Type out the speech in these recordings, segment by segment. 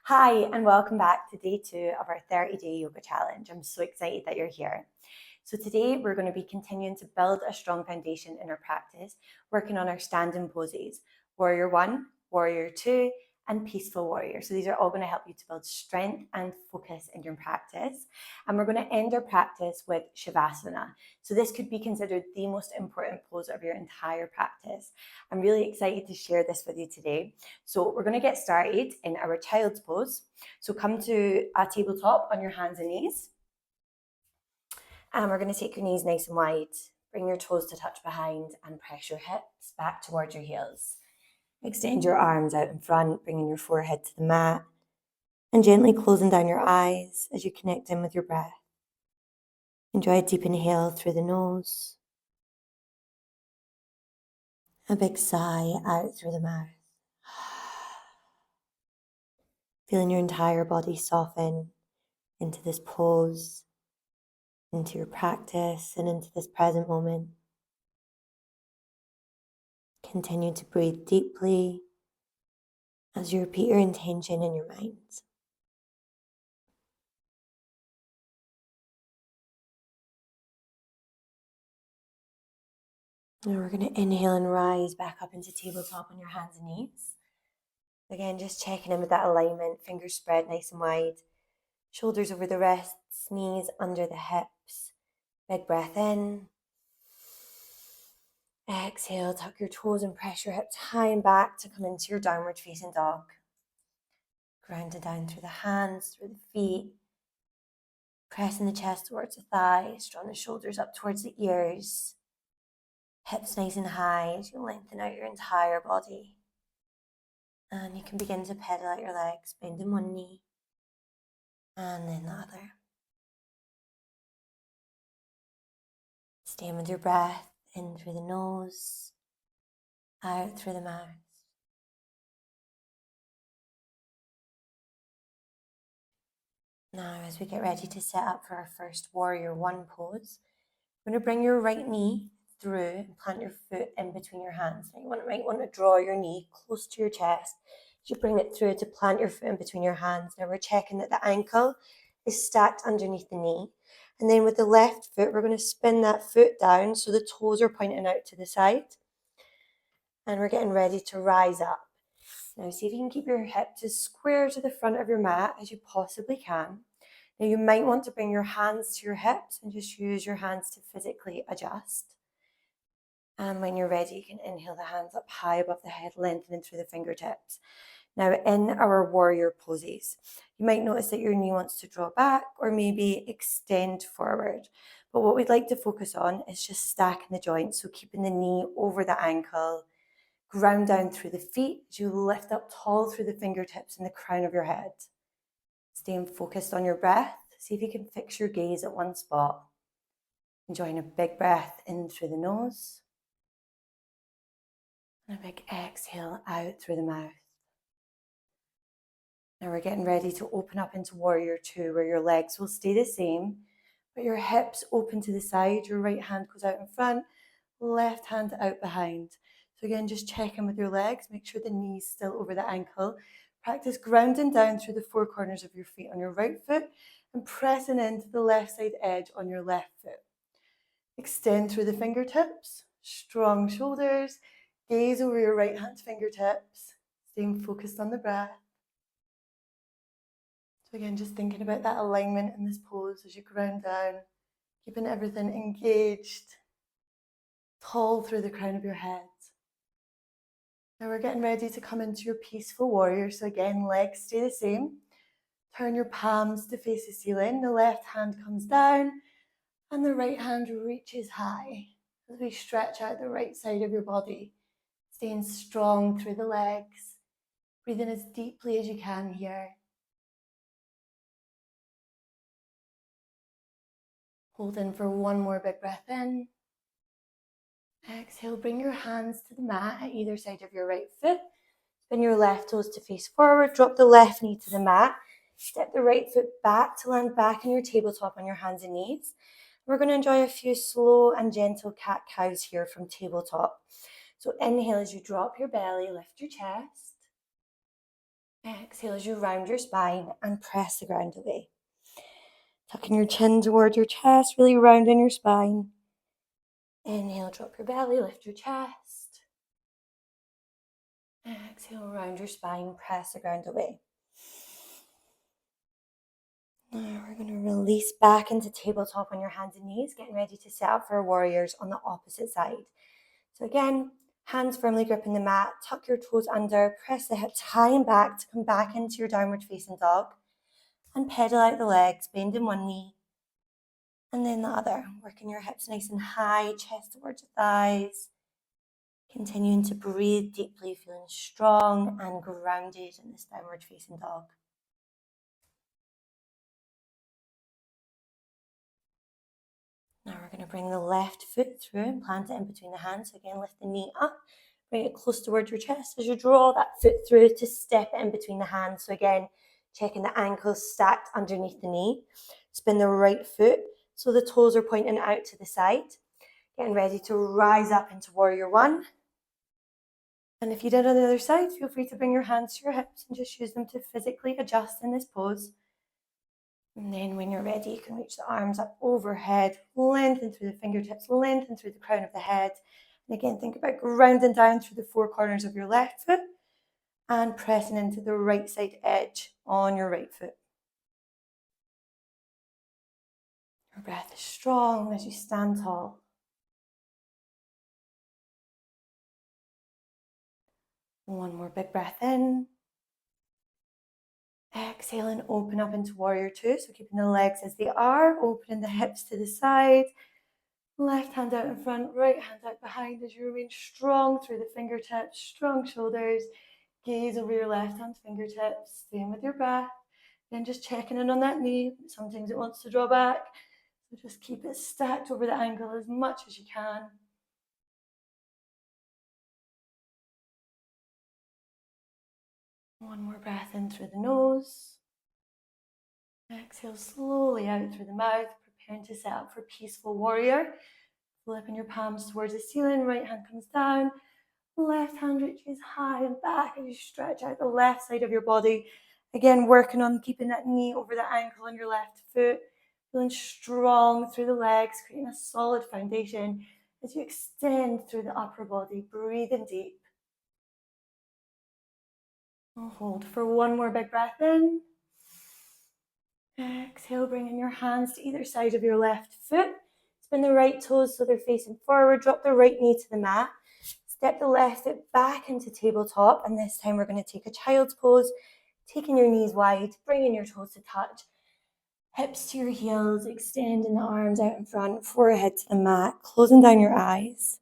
Hi, and welcome back to day 2 of our 30-day yoga challenge. I'm so excited that you're here. So today we're going to be continuing to build a strong foundation in our practice, working on our standing poses, Warrior 1, Warrior 2, and Peaceful Warrior. So these are all going to help you to build strength and focus in your practice. And we're going to end our practice with Savasana. So this could be considered the most important pose of your entire practice. I'm really excited to share this with you today. So we're going to get started in our child's pose. So come to a tabletop on your hands and knees. And we're going to take your knees nice and wide. Bring your toes to touch behind and press your hips back towards your heels. Extend your arms out in front, bringing your forehead to the mat. And gently closing down your eyes as you connect in with your breath. Enjoy a deep inhale through the nose. A big sigh out through the mouth. Feeling your entire body soften into this pose, into your practice, and into this present moment. Continue to breathe deeply as you repeat your intention in your mind. Now we're going to inhale and rise back up into tabletop on your hands and knees. Again, just checking in with that alignment, fingers spread nice and wide, shoulders over the wrists, knees under the hips. Big breath in. Exhale, tuck your toes and press your hips high and back to come into your downward facing dog. Grounded down through the hands, through the feet. Pressing the chest towards the thighs, drawing the shoulders up towards the ears. Hips nice and high as you lengthen out your entire body. And you can begin to pedal out your legs, bending one knee and then the other. Staying with your breath, in through the nose, out through the mouth. Now, as we get ready to set up for our first Warrior 1 pose, we're going to bring your right knee through and plant your foot in between your hands. Now, you might want to draw your knee close to your chest as you bring it through to plant your foot in between your hands. Now, we're checking that the ankle is stacked underneath the knee. And then with the left foot, we're going to spin that foot down so the toes are pointing out to the side. And we're getting ready to rise up. Now, see if you can keep your hips as square to the front of your mat as you possibly can. Now, you might want to bring your hands to your hips and just use your hands to physically adjust. And when you're ready, you can inhale the hands up high above the head, lengthening through the fingertips. Now, in our warrior poses, you might notice that your knee wants to draw back or maybe extend forward. But what we'd like to focus on is just stacking the joints. So keeping the knee over the ankle, ground down through the feet as you lift up tall through the fingertips and the crown of your head. Staying focused on your breath. See if you can fix your gaze at one spot. Enjoying a big breath in through the nose. And a big exhale out through the mouth. Now we're getting ready to open up into Warrior 2, where your legs will stay the same, but your hips open to the side. Your right hand goes out in front, left hand out behind. So again, just check in with your legs. Make sure the knee's still over the ankle. Practice grounding down through the four corners of your feet on your right foot and pressing into the left side edge on your left foot. Extend through the fingertips, strong shoulders, gaze over your right hand fingertips, staying focused on the breath. So again, just thinking about that alignment in this pose as you ground down, keeping everything engaged, tall through the crown of your head. Now we're getting ready to come into your peaceful warrior. So again, legs stay the same. Turn your palms to face the ceiling. The left hand comes down and the right hand reaches high as we stretch out the right side of your body, staying strong through the legs, breathing as deeply as you can here. Hold in for one more big breath in. Exhale, bring your hands to the mat at either side of your right foot. Spin your left toes to face forward. Drop the left knee to the mat. Step the right foot back to land back in your tabletop on your hands and knees. We're going to enjoy a few slow and gentle cat-cows here from tabletop. So inhale as you drop your belly, lift your chest. Exhale as you round your spine and press the ground away. Tucking your chin towards your chest, really rounding your spine. Inhale, drop your belly, lift your chest. Exhale, round your spine, press the ground away. Now we're going to release back into tabletop on your hands and knees, getting ready to set up for warriors on the opposite side. So again, hands firmly gripping the mat, tuck your toes under, press the hips high and back to come back into your downward facing dog, and pedal out the legs, bending one knee and then the other, working your hips nice and high, chest towards your thighs, continuing to breathe deeply, feeling strong and grounded in this downward facing dog. Now we're going to bring the left foot through and plant it in between the hands. So again, lift the knee up, bring it close towards your chest as you draw that foot through to step it in between the hands. So again, checking the ankles stacked underneath the knee. Spin the right foot so the toes are pointing out to the side. Getting ready to rise up into warrior one. And if you did on the other side, feel free to bring your hands to your hips and just use them to physically adjust in this pose. And then when you're ready, you can reach the arms up overhead, lengthen through the fingertips, lengthen through the crown of the head. And again, think about grounding down through the four corners of your left foot and pressing into the right side edge on your right foot. Your breath is strong as you stand tall. One more big breath in. Exhale and open up into warrior two. So keeping the legs as they are, opening the hips to the side. Left hand out in front, right hand out behind as you remain strong through the fingertips, strong shoulders. Gaze over your left hand fingertips, staying with your breath. Then just checking in on that knee. Sometimes it wants to draw back. So just keep it stacked over the ankle as much as you can. One more breath in through the nose. Exhale slowly out through the mouth, preparing to set up for peaceful warrior. Flipping your palms towards the ceiling, right hand comes down, left hand reaches high and back as you stretch out the left side of your body. Again, working on keeping that knee over the ankle on your left foot, feeling strong through the legs, creating a solid foundation as you extend through the upper body, breathing deep. I'll hold for one more big breath in. Exhale, bringing your hands to either side of your left foot. Spin the right toes so they're facing forward. Drop the right knee to the mat. Step the left foot back into tabletop. And this time we're going to take a child's pose. Taking your knees wide, bringing your toes to touch. Hips to your heels, extending the arms out in front, forehead to the mat, closing down your eyes.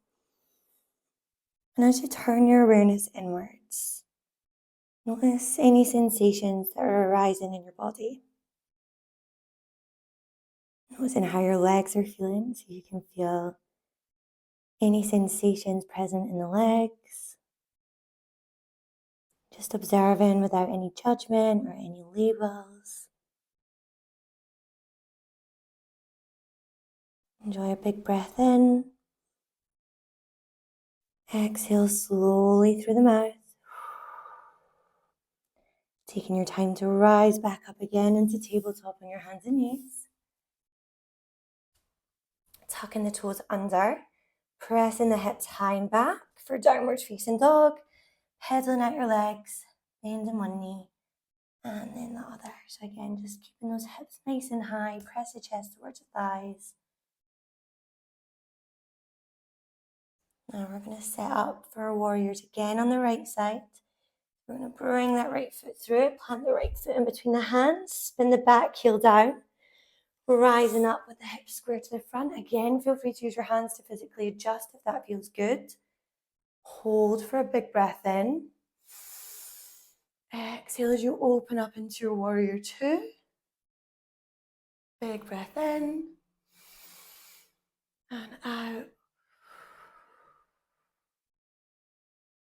And as you turn your awareness inwards, notice any sensations that are arising in your body. Noticing how your legs are feeling, so you can feel any sensations present in the legs. Just observing without any judgment or any labels. Enjoy a big breath in. Exhale slowly through the mouth. Taking your time to rise back up again into tabletop on your hands and knees. Tucking the toes under. Pressing the hips high and back for downward facing dog. Pedaling out your legs. Bending one knee. And then the other. So again, just keeping those hips nice and high. Press the chest towards the thighs. Now we're going to set up for our warriors again on the right side. We're going to bring that right foot through, plant the right foot in between the hands, spin the back heel down, rising up with the hips square to the front. Again, feel free to use your hands to physically adjust if that feels good. Hold for a big breath in. Exhale as you open up into your warrior two. Big breath in and out.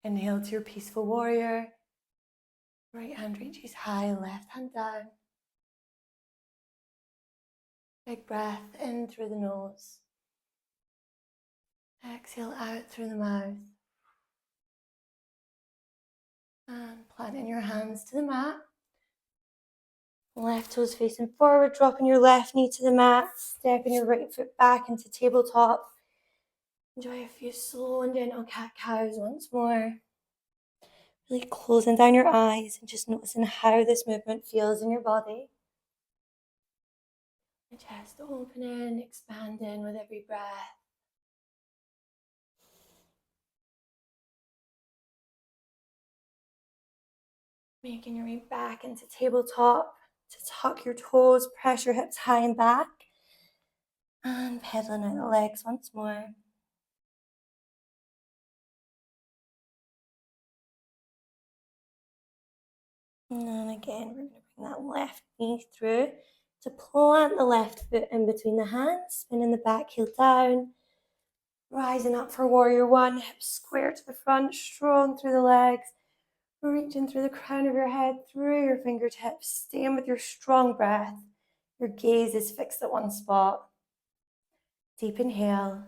Inhale to your peaceful warrior. Right hand reaches high, left hand down. Big breath in through the nose. Exhale out through the mouth. And Planting your hands to the mat. Left toes facing forward, dropping your left knee to the mat, stepping your right foot back into tabletop. Enjoy a few slow and gentle cat-cows once more. Really closing down your eyes and just noticing how this movement feels in your body. The chest opening, expanding with every breath. Making your way back into tabletop to tuck your toes, press your hips high and back. And pedaling out the legs once more. And then again, we're going to bring that left knee through to plant the left foot in between the hands, spinning the back heel down. Rising up for warrior one, hips square to the front, strong through the legs. Reaching through the crown of your head, through your fingertips, staying with your strong breath. Your gaze is fixed at one spot. Deep inhale.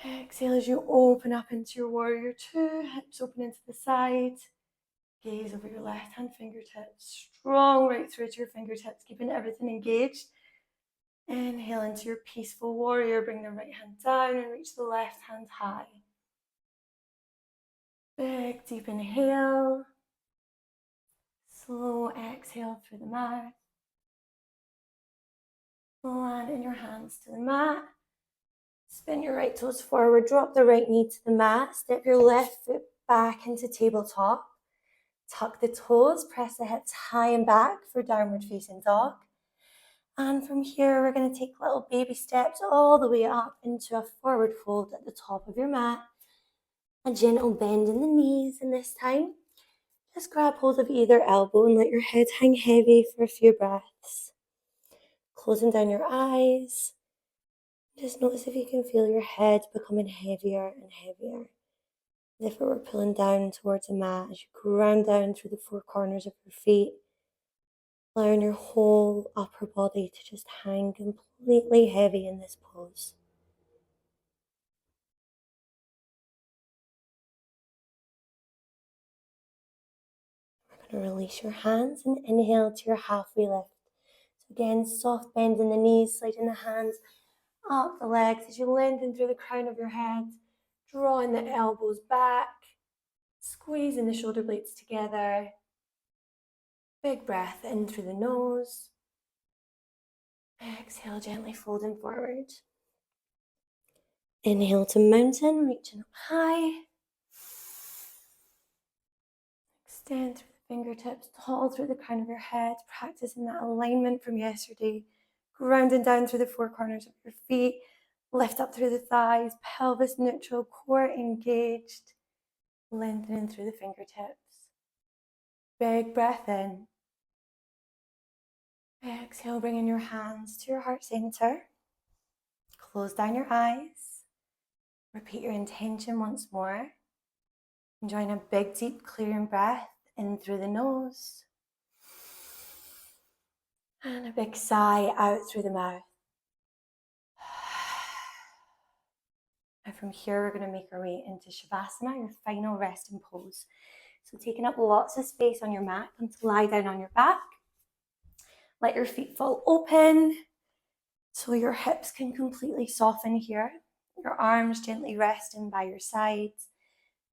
Exhale as you open up into your warrior two, hips open into the side. Gaze over your left hand fingertips, strong right through to your fingertips, keeping everything engaged. Inhale into your peaceful warrior, bring the right hand down and reach the left hand high. Big deep inhale. Slow exhale through the mouth. Land in your hands to the mat. Spin your right toes forward, drop the right knee to the mat. Step your left foot back into tabletop. Tuck the toes, press the hips high and back for downward facing dog. And from here, we're going to take little baby steps all the way up into a forward fold at the top of your mat. A gentle bend in the knees, and this time, just grab hold of either elbow and let your head hang heavy for a few breaths. Closing down your eyes. Just notice if you can feel your head becoming heavier and heavier. As if it were pulling down towards the mat as you ground down through the four corners of your feet. Allowing your whole upper body to just hang completely heavy in this pose. We're going to release your hands and inhale to your halfway lift. So again, soft bend in the knees, sliding the hands up the legs as you lengthen through the crown of your head, drawing the elbows back, squeezing the shoulder blades together. Big breath in through the nose. Exhale, gently folding forward. Inhale to mountain, reaching up high. Extend through the fingertips, tall through the crown of your head, practicing that alignment from yesterday. Grounding down through the four corners of your feet. Lift up through the thighs, pelvis neutral, core engaged. Lengthening through the fingertips. Big breath in. Exhale, bringing your hands to your heart center. Close down your eyes. Repeat your intention once more. Enjoying a big, deep, clearing breath in through the nose. And a big sigh out through the mouth. And from here, we're going to make our way into Savasana, your final resting pose. So taking up lots of space on your mat, and to lie down on your back. Let your feet fall open so your hips can completely soften here. Your arms gently resting by your sides.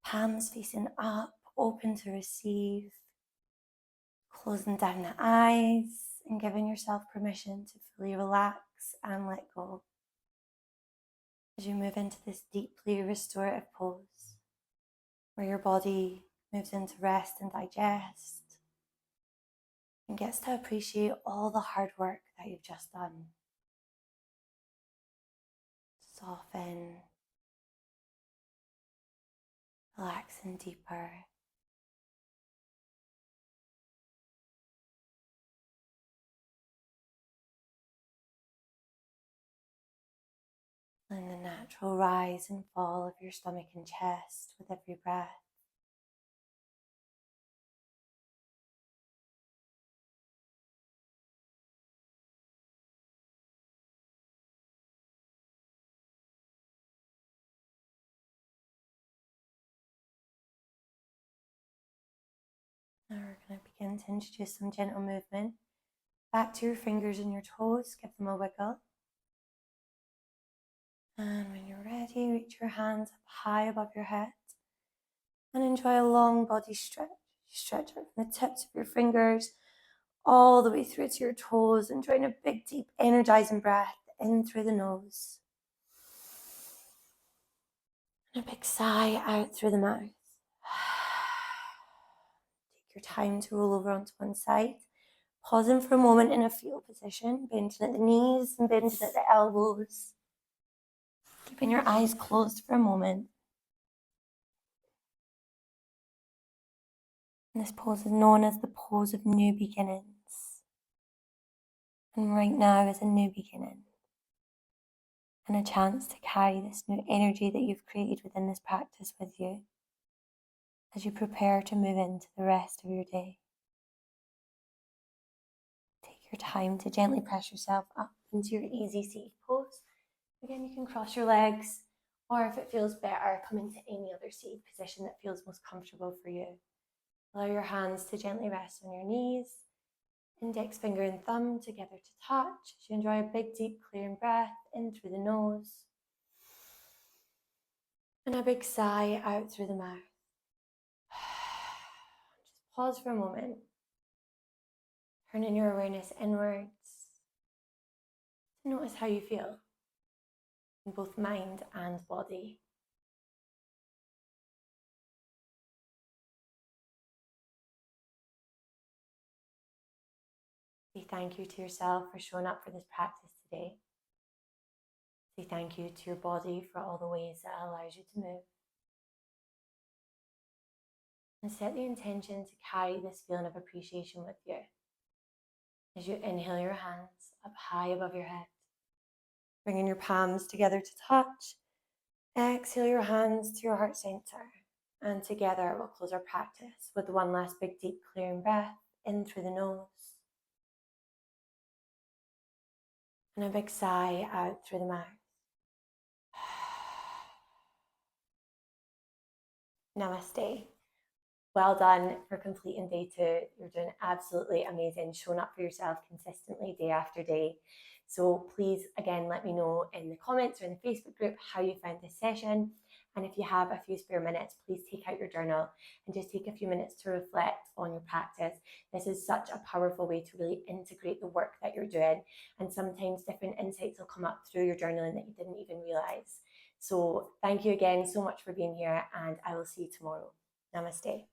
Palms facing up, open to receive. Closing down the eyes and giving yourself permission to fully relax and let go. As you move into this deeply restorative pose, where your body moves into rest and digest, and gets to appreciate all the hard work that you've just done. Soften, relaxing deeper. And the natural rise and fall of your stomach and chest with every breath. begin to introduce some gentle movement back to your fingers and your toes. Give them a wiggle. And when you're ready, reach your hands up high above your head and enjoy a long body stretch. Stretch out from the tips of your fingers all the way through to your toes, enjoying a big, deep, energizing breath in through the nose. And a big sigh out through the mouth. Take your time to roll over onto one side. Pausing for a moment in a fetal position, bending at the knees and bending at the elbows. Keeping your eyes closed for a moment. And this pose is known as the pose of new beginnings. And right now is a new beginning. And a chance to carry this new energy that you've created within this practice with you as you prepare to move into the rest of your day. Take your time to gently press yourself up into your easy seated pose. Again, you can cross your legs, or if it feels better, come into any other seated position that feels most comfortable for you. Allow your hands to gently rest on your knees, index finger and thumb together to touch as you enjoy a big, deep, clearing breath in through the nose. And a big sigh out through the mouth. Just pause for a moment. Turning your awareness inwards. Notice how you feel in both mind and body. Say thank you to yourself for showing up for this practice today. Say thank you to your body for all the ways that it allows you to move. And set the intention to carry this feeling of appreciation with you. As you inhale your hands up high above your head, bringing your palms together to touch. Exhale your hands to your heart center. And together we'll close our practice with one last big, deep, clearing breath in through the nose. And a big sigh out through the mouth. Namaste. Well done for completing day 2. You're doing absolutely amazing, showing up for yourself consistently day after day. So please, again, let me know in the comments or in the Facebook group how you found this session. And if you have a few spare minutes, please take out your journal and just take a few minutes to reflect on your practice. This is such a powerful way to really integrate the work that you're doing. And sometimes different insights will come up through your journaling that you didn't even realize. So thank you again so much for being here, and I will see you tomorrow. Namaste.